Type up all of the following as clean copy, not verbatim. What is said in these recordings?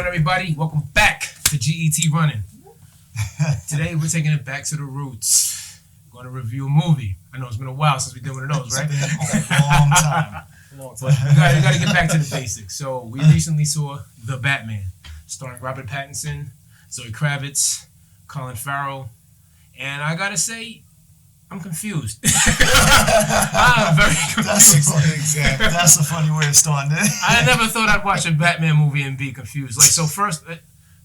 everybody? Welcome back to GET Running. Today we're taking it back to the roots. We're going to review a movie. I know it's been a while since we did one of those, right? It's been a long time. We got to get back to the basics. So we recently saw The Batman, starring Robert Pattinson, Zoe Kravitz, Colin Farrell, and I got to say, I'm confused. I'm very confused. That's a funny way of starting it. I never thought I'd watch a Batman movie and be confused. Like, so first,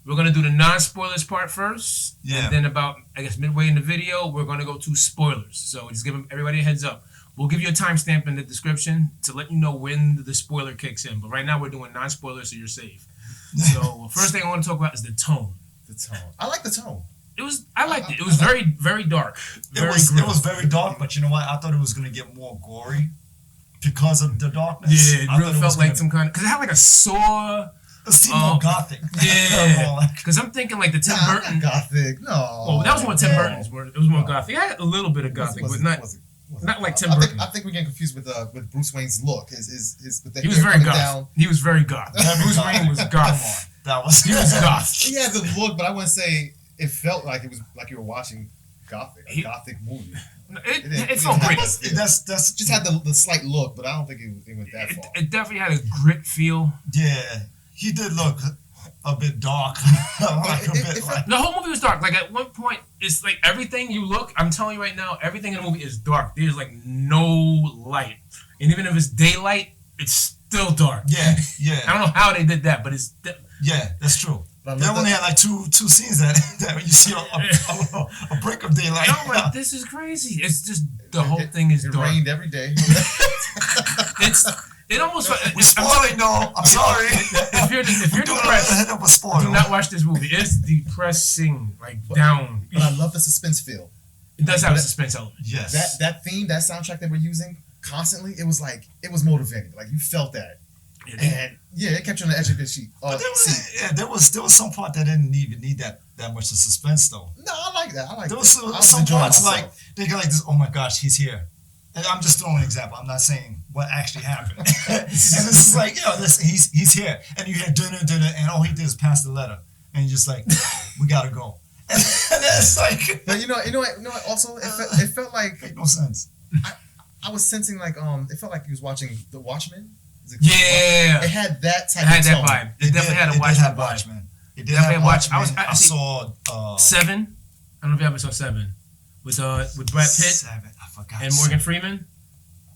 we're going to do the non-spoilers part first. Yeah. And then about, I guess, midway in the video, we're going to go to spoilers. So just give everybody a heads up. We'll give you a timestamp in the description to let you know when the spoiler kicks in. But right now, we're doing non-spoilers, so you're safe. So first thing I want to talk about is the tone. The tone. I like the tone. I liked it. It was very, very dark. It was very dark, but you know what? I thought it was going to get more gory because of the darkness. Yeah, it really felt like some kind of... Because it had like a saw... It seemed more gothic. Yeah. Because I'm thinking like the Tim Burton... Gothic, no. Oh, that was more Tim Burton's. It was more gothic. It had a little bit of gothic, but not like Tim Burton. I think we're getting confused with Bruce Wayne's look. He was very goth. He was very goth. Bruce Wayne was goth. He was goth. He had the look, but I wouldn't say... It felt like it was like you were watching a gothic movie. It felt great. That's just had the slight look, but I don't think it went that far. It definitely had a grit feel. Yeah, he did look a bit dark. The whole movie was dark. Like at one point, it's like everything you look. I'm telling you right now, everything in the movie is dark. There's like no light, and even if it's daylight, it's still dark. Yeah. I don't know how they did that, but it's yeah, that's true. They only had like two scenes that you see a break of daylight. No, like, this is crazy. It's just the whole thing is dark. It rained every day. It almost. We're spoiling, no. I'm sorry. If you're depressed, do not watch this movie. It's depressing, like down. But I love the suspense feel. It does have a suspense element. Yes. That theme, that soundtrack that we're using constantly, it was motivating. Like you felt that. And yeah, it kept you on the edge of your seat. There was some part that didn't even need that much of suspense though. No, I like that. There was some parts like they go like this. Oh my gosh, he's here. And I'm just throwing an example. I'm not saying what actually happened. And this is like, listen, he's here. And you hear dinner, and all he did is pass the letter, and you're just like, we gotta go. And it's like, but you know what? Also, it felt like made no sense. I was sensing like it felt like he was watching The Watchmen. Yeah, it had that type of tone. Vibe. It definitely had a Watchmen vibe. It did have Watchmen. I saw 7. I don't know if you ever saw 7 with Brad Pitt 7. I forgot. And Morgan Freeman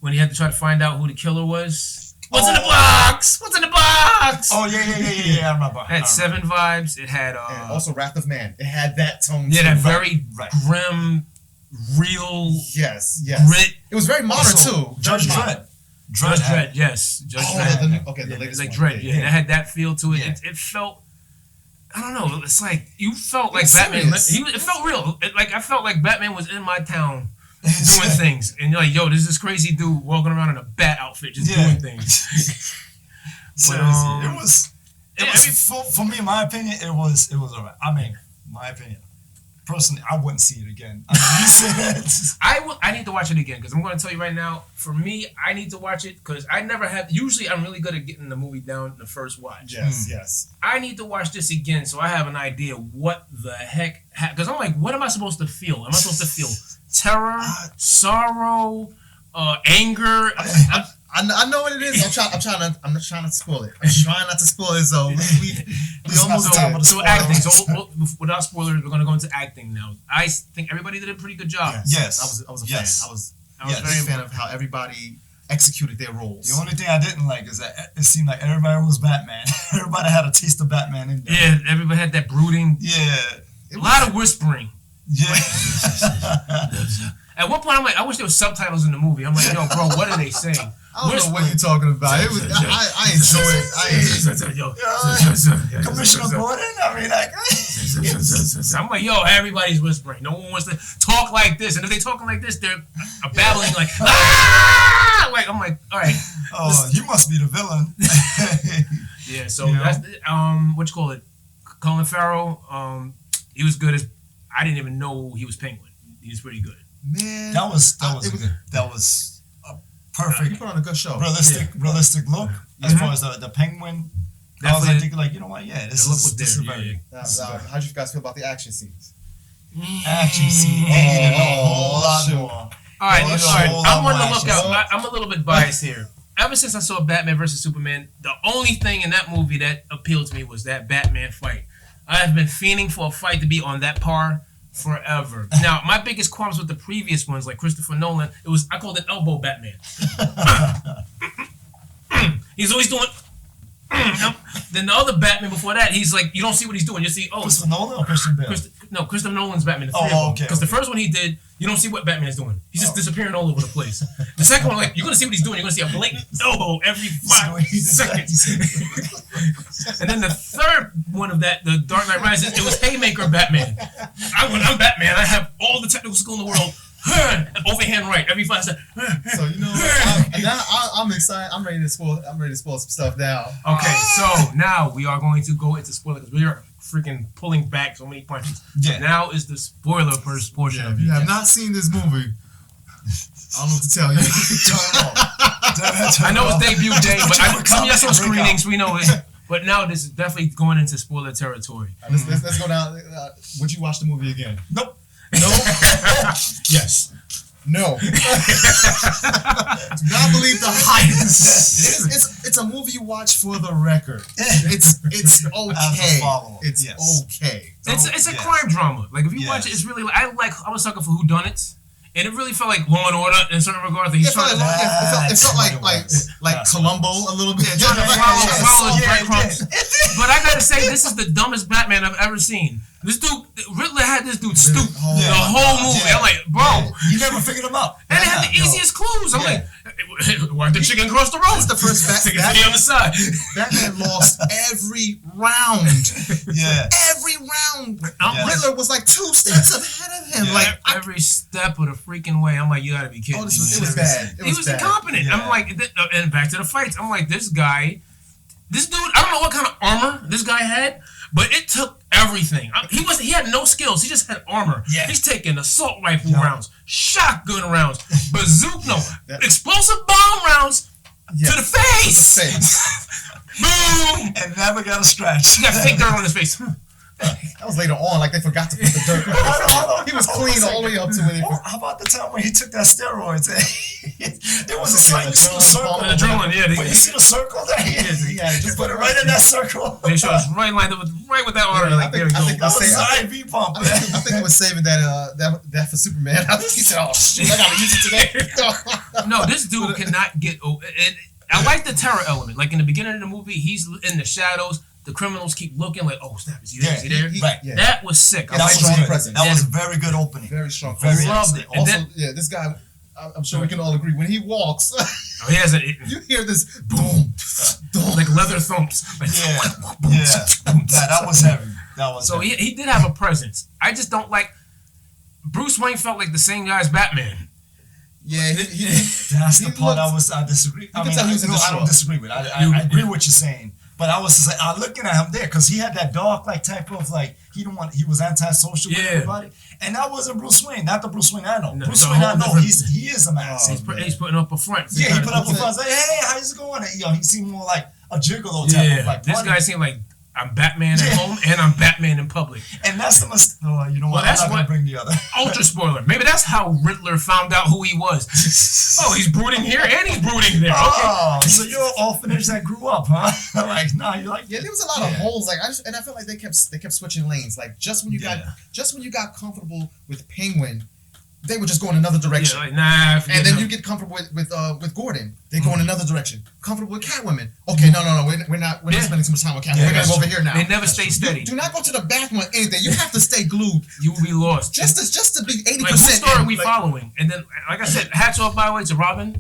when he had to try to find out who the killer was. What's in the box? What's in the box? Oh yeah. I remember. It had 7 vibes. It had and also Wrath of Man. It had that tone. Yeah, that very grim, real. Yes. Grit. It was very modern too. Judge Dredd. Judge Dredd, yes. Judge Dredd. The latest like one. Dredd, yeah. It had that feel to it. Yeah. It felt, I don't know, it's like, you felt like Batman, it felt real. I felt like Batman was in my town doing things. And you're like, yo, there's this crazy dude walking around in a bat outfit just doing things. Seriously, it was for me, in my opinion, it was alright. I mean, my opinion. Personally, I wouldn't see it again. I need to watch it again because I'm going to tell you right now. For me, I need to watch it because I never have. Usually, I'm really good at getting the movie down in the first watch. Yes. I need to watch this again so I have an idea what the heck. Because I'm like, what am I supposed to feel? Am I supposed to feel terror, sorrow, anger? I know what it is. I'm not trying to spoil it. I'm trying not to spoil it. So we almost done. So acting. So without spoilers, we're gonna go into acting now. I think everybody did a pretty good job. Yes. I was a fan. I was very fan of how everybody executed their roles. The only thing I didn't like is that it seemed like everybody was Batman. Everybody had a taste of Batman in there. Yeah, everybody had that brooding. Yeah. A lot of whispering. Yeah. At one point, I'm like, I wish there was subtitles in the movie. I'm like, yo, bro, what are they saying? I don't know what you're talking about. It was, I enjoy it. Commissioner Gordon? I mean, like... I'm like, yo, everybody's whispering. No one wants to talk like this. And if they're talking like this, they're babbling like, ah! Like, I'm like, all right. Oh, you must be the villain. Yeah, so that's, what you call it? Colin Farrell, he was good as... I didn't even know he was Penguin. He was pretty good. Man. That was a perfect... He put on a good show. Realistic look as far as the Penguin I was Definitely, thinking, like, you know what? Yeah, this the look is was this there. is very How'd you guys feel about the action scenes? action scene. And a whole lot shoot. more. All right. Well, I'm on the action lookout. scene. I'm a little bit biased here. Ever since I saw Batman versus Superman, the only thing in that movie that appealed to me was that Batman fight. I have been fiending for a fight to be on that par forever. Now, my biggest qualms with the previous ones, like Christopher Nolan, I called it elbow Batman. He's always doing. Then the other Batman before that, he's like, you don't see what he's doing. You see, Christopher Nolan or Christian Bale? Christopher Nolan's Batman. Okay. Because the first one he did, you don't see what Batman's doing. He's just disappearing all over the place. The second one, like, you're gonna see what he's doing. You're gonna see a blatant elbow every 5 seconds. And then the third one of that, the Dark Knight Rises, it was Haymaker Batman. When I'm Batman, I have all the technical skill in the world. Overhand right every 5 seconds. So you know, now I'm excited. I'm ready to spoil some stuff now. Okay, so now we are going to go into spoilers because we are freaking pulling back so many punches. Yeah. Now is the spoiler first portion of If it. you have not seen this movie, I don't know what to tell you. I know it's debut day, but some of us on screenings, we know it. But now this is definitely going into spoiler territory. Let's go down. Would you watch the movie again? Nope. No. Yes. No. Do not believe the hype. It's a movie you watch for the record. It's okay. It's okay. It's a crime drama. Like if you watch it, it's really I'm a sucker for whodunits. And it really felt like Law and Order in certain regards. It felt like Columbo a little bit. Trying to follow his breadcrumbs. But I gotta say, this is the dumbest Batman I've ever seen. This dude, Riddler had this dude stoop the whole movie. I'm like, bro. You never figured him out. And it had the easiest clues. I'm like, why'd the chicken cross the road? It's the first Batman on the side. Batman lost every round. Yeah. Every round. Riddler was like 2 steps ahead of him. Like every step of the freaking way. I'm like, you gotta be kidding me. It was bad. He was incompetent. Yeah. I'm like, and back to the fights. I'm like, this dude, I don't know what kind of armor this guy had, but it took everything. He had no skills. He just had armor. Yeah. He's taking assault rifle rounds, shotgun rounds, bazooka, explosive bomb rounds to the face. Boom! And never got a scratch. He got fake dirt on his face. That was later on, like they forgot to put the dirt. He was clean all the way up to when how about the time when he took that steroids? There was a slight, you see the circle. The adrenaline, But you see the circle there? Just put it right in that circle. They showed us right lined up with that order. Like, there we go. That was an IV pump. I think he was saving that for Superman. I think he said, "Oh shit, I gotta use it today." No, this dude cannot get. I like the terror element. Like in the beginning of the movie, he's in the shadows. The criminals keep looking like, oh snap, is he there? Is he there? Right. That was sick. That was a very good opening. Very strong. Very loved it. Also, this guy, I'm sure we can all agree, when he walks, he has you hear this boom, like leather thumps. Like, that was heavy. So he did have a presence. I just don't like. Bruce Wayne felt like the same guy as Batman. Yeah, that's the part I disagree. I don't disagree with. I agree with what you're saying. But I was just like, looking at him there because he had that dark type of he was antisocial with everybody, and that wasn't Bruce Wayne, not the Bruce Wayne I know. Bruce Wayne I know, he is a mask. He's putting up a front. Yeah, he put up a front. Like, hey, how's it going? He seemed more like a gigolo type of this guy seemed like I'm Batman at home and I'm Batman in public. And that's the mistake. You know what? I'm not going to bring the other. Ultra spoiler. Maybe that's how Riddler found out who he was. Oh, he's brooding here and he's brooding there. Oh, so you're an orphanage that grew up, huh? You're like, there was a lot of holes. Like I felt like they kept switching lanes. Like just when you got comfortable with Penguin, they would just go in another direction. Yeah, and then you get comfortable with Gordon. They go in another direction. Comfortable with Catwoman. Okay, no. We're not spending too much time with Catwoman. We're gonna go over here now. They never stay steady. Do not go to the bathroom or anything. You have to stay glued. You will be lost. Just to be 80%. Like, whose story are we following? And then, like I said, hats off by the way to Robin.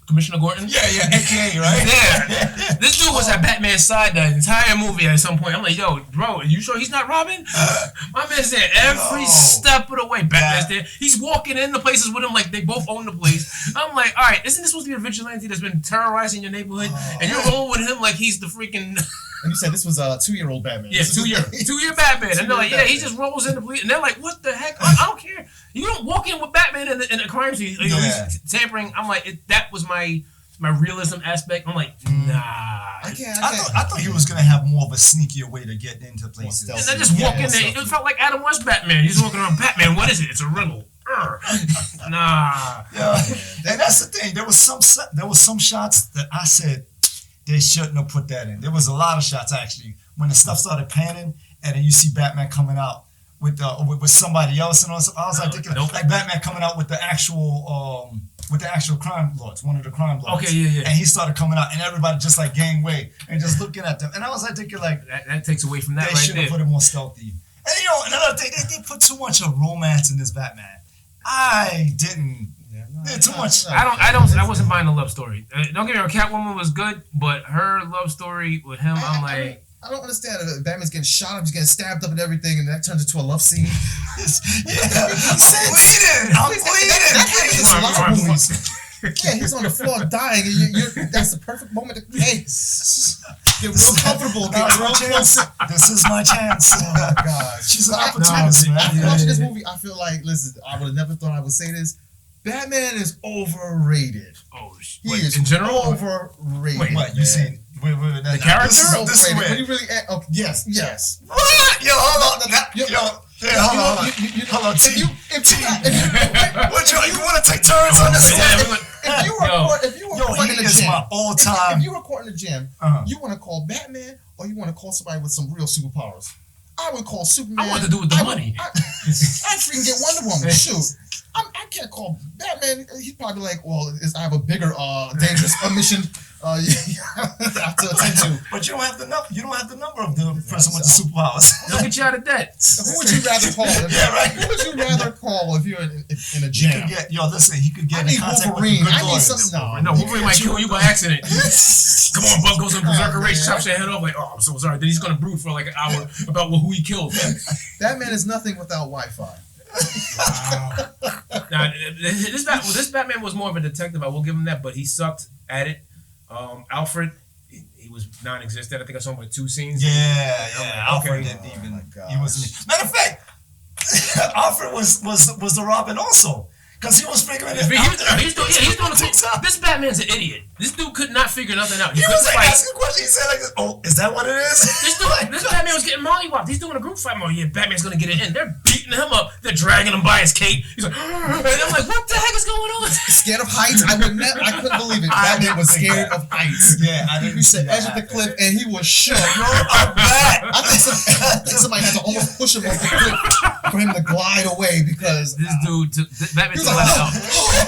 Commissioner Gordon? Yeah, AKA, right? Yeah. This dude was at Batman's side the entire movie at some point. I'm like, yo, bro, are you sure he's not Robin? My man's there every step of the way. Batman's there. He's walking in the places with him like they both own the place. I'm like, all right, isn't this supposed to be a vigilante that's been terrorizing your neighborhood? And you're rolling with him like he's the freaking... And you said this was a 2-year-old Batman. Yeah, 2-year Batman. And they're like, yeah, he just rolls in the police. And they're like, what the heck? I don't care. You don't walk in with Batman in a crime scene. He's tampering. I'm like, that was my my realism aspect. I'm like, nah. I can't. I thought he was gonna have more of a sneakier way to get into places. And I just walk in there. It felt like Adam West Batman. He's walking around. Batman, what is it? It's a riddle. Nah. Yeah. And that's the thing. There was some shots that I said they shouldn't have put that in. There was a lot of shots actually when the stuff started panning, and then you see Batman coming out with somebody else and all. I was like, thinking, like Batman coming out with the actual crime lords, one of the crime lords. Okay, yeah. And he started coming out, and everybody just like gangway and just looking at them. And I was like thinking, like that takes away from that. They right should have put it more stealthy. And another thing, they put too much of romance in this Batman. I didn't. Too much. I wasn't buying the love story. Don't get me wrong, Catwoman was good, but her love story with him, I'm like. I don't understand. Batman's getting shot up, he's getting stabbed up and everything, and that turns into a love scene. I'm bleeding. Yeah, he's on the floor dying, and that's the perfect moment to get real comfortable, get real close. This is my chance. Oh my God, she's an opportunist, man. After watching this movie, I feel like, listen, I would have never thought I would say this. Batman is overrated. Oh, he is in general overrated. Wait, what you saying? Wait, the character? This is when you really. Oh, yes. What? Yo, hold on. Hold on. You want to take turns on this? If you were recording in the gym, my all-time. If you were recording in the gym, you want to call Batman or you want to call somebody with some real superpowers? I would call Superman. I want to do with the money. I freaking get Wonder Woman. Shoot. I can't call Batman. He's probably like, well, I have a bigger, dangerous mission I have to attend to. But you don't have the number. You don't have the number of the person with the superpowers. They'll get you out of debt. Who would you rather call? Who would you rather call if you're in a jam? Listen, he could get in contact Wolverine. with the good I need lawyers. something. No, Wolverine might kill you by accident. Come on, Buck goes on Berserker Rage, chops your head off like, oh, I'm so sorry. Then he's gonna brood for like an hour about who he killed. That man is nothing without Wi-Fi. Wow. Now, this Batman was more of a detective. I will give him that, but he sucked at it. Alfred, he was non-existent. I think I saw him like 2 scenes. Yeah. Alfred didn't even. He wasn't. Matter of fact, Alfred was the Robin also. Because he was figuring it out. He's doing this Batman's an idiot. This dude could not figure nothing out. He was like asking questions. He said like, "Oh, is that what it is?" This Batman was getting mollywopped. He's doing a group fight. Yeah, Batman's gonna get it in. They're beating him up. They're dragging him by his cape. He's like, and I'm like, what the heck is going on? Scared of heights? I couldn't believe it. Batman was scared of heights. Yeah, I didn't. He said edge of the cliff, and he was shook. I think somebody had to almost push him off the cliff for him to glide away because this dude, Batman took it out.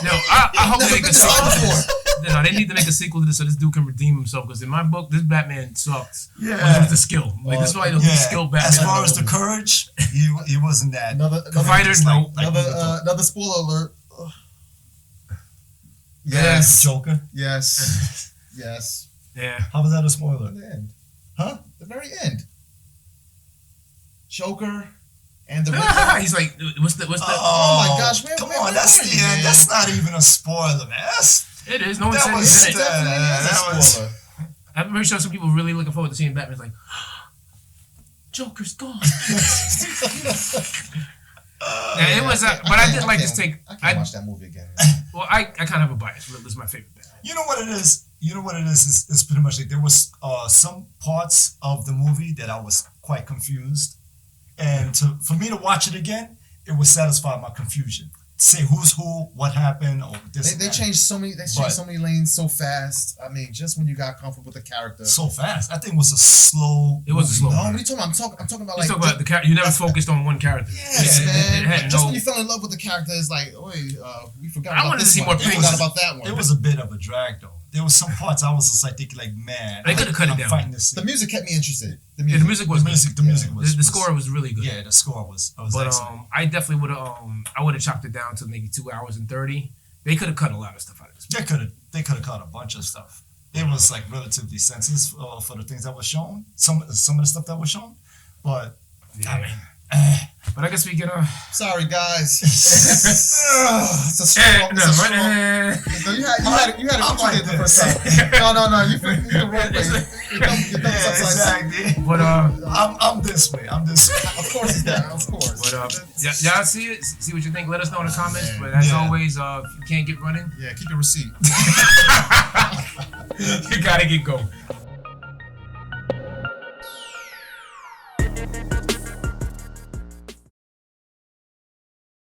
No, I hope they make a sequel. No, they need to make a sequel to this so this dude can redeem himself. Because in my book, this Batman sucks. Yeah, with the skill. Like this is why the skill Batman. As far as the courage, he wasn't that. Another fighter. No. Another spoiler alert. Yes, Joker. Yes. Yes. Yeah. How was that a spoiler? The end. Huh? The very end. Joker. And the he's like, what's the? Oh my gosh! Come on, that's the end. That's not even a spoiler, man. It is. No one said it. That was. I'm pretty sure some people really looking forward to seeing Batman's like, Joker's gone. Yeah, it was. But I did like this take. I can't watch that movie again. Well, I kind of have a bias. This is my favorite Batman. You know what it is? It's pretty much like there was some parts of the movie that I was quite confused. And for me to watch it again, it would satisfy my confusion. Say who's who, what happened, or this. They changed so many. They changed so many lanes so fast. I mean, just when you got comfortable with the character. So fast. I think it was a slow. It was a slow. No, what are you talking about? I'm talking about like. You talking about the character. You never focused on one character. Yes, man. Just when you fell in love with the character, it's like, we forgot. I wanted to see more. We forgot about that one. It was a bit of a drag though. There was some parts I was just like thinking, like, man, they could have cut it down. The music kept me interested. The music was the score was really good. Yeah, the score was. But excellent. I definitely would have. I would have chopped it down to maybe 2 hours and 30. They could have cut a lot of stuff out of this. They could have cut a bunch of stuff. It was like relatively sensitive for the things that were shown. Some of the stuff that was shown, but I mean. But I guess we can. Sorry, guys. It's a strong. No, you had it the first time. No. You the wrong way. Exactly. But I'm this way. Of course it's that. Of course. But But y'all see it? See what you think? Let us know in the comments. But as always, if you can't get running, keep your receipt. you gotta get going.